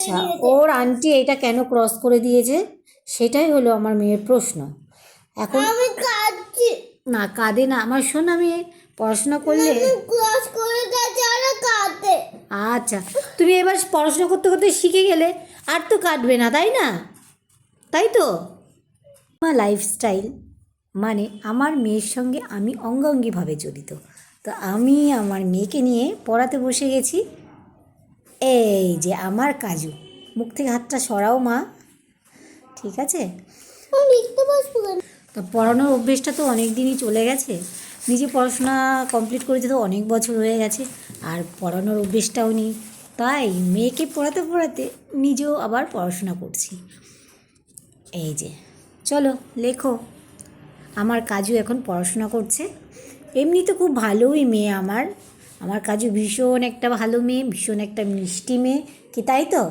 আচ্ছা, ওর আন্টি এটা কেন ক্রস করে দিয়েছে সেটাই হলো আমার মেয়ের প্রশ্ন। এখন আমি কাঁদছি। না কাঁদে না আমার, শোন আমি পড়াশোনা করলে ক্লাস করে যাচ্ছে আর কাঁদে। আচ্ছা, তুমি এবার পড়াশোনা করতে করতে শিখে গেলে আর তো কাটবে না, তাই না? তাই তো আমার লাইফস্টাইল মানে আমার মেয়ের সঙ্গে আমি অঙ্গাঙ্গিভাবে জড়িত। তো আমি আমার মেয়েকে নিয়ে পড়াতে বসে গেছি। এই যে আমার কাজু, মুখ থেকে হাতটা সরাও মা, ঠিক আছে? আমি লিখতে বসবো কেন? তা পড়ানোর অভ্যেসটা তো অনেক দিনই চলে গেছে, নিজে পড়াশোনা কমপ্লিট করেছে তো অনেক বছর হয়ে গেছে, আর পড়ানোর অভ্যেসটাও নেই, তাই মেয়েকে পড়াতে পড়াতে নিজেও আবার পড়াশোনা করছি। এই যে চলো লেখো। আমার কাজু এখন পড়াশোনা করছে। এমনি তো খুব ভালোই মেয়ে আমার, আমার কাজু ভীষণ একটা ভালো মেয়ে, ভীষণ একটা মিষ্টি মেয়ে, কি তাই তো?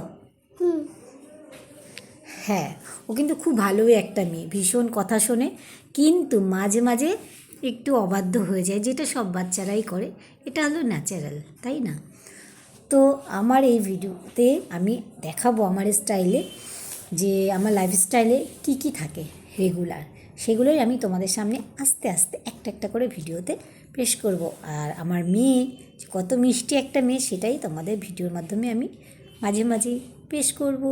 হ্যাঁ, ও কিন্তু খুব ভালোই একটা মেয়ে, ভীষণ কথা শোনে, কিন্তু মাঝে মাঝে একটু অবাধ্য হয়ে যায়, যেটা সব বাচ্চারাই করে, এটা হলো ন্যাচারাল, তাই না? তো আমার এই ভিডিওতে আমি দেখাবো আমার স্টাইলে, যে আমার লাইফস্টাইলে কী কী থাকে রেগুলার, সেগুলোই আমি তোমাদের সামনে আস্তে আস্তে একটা একটা করে ভিডিওতে পেশ করব। আর আমার মেয়ে কত মিষ্টি একটা মেয়ে সেটাই তোমাদের ভিডিওর মাধ্যমে আমি মাঝে মাঝে পেশ করব।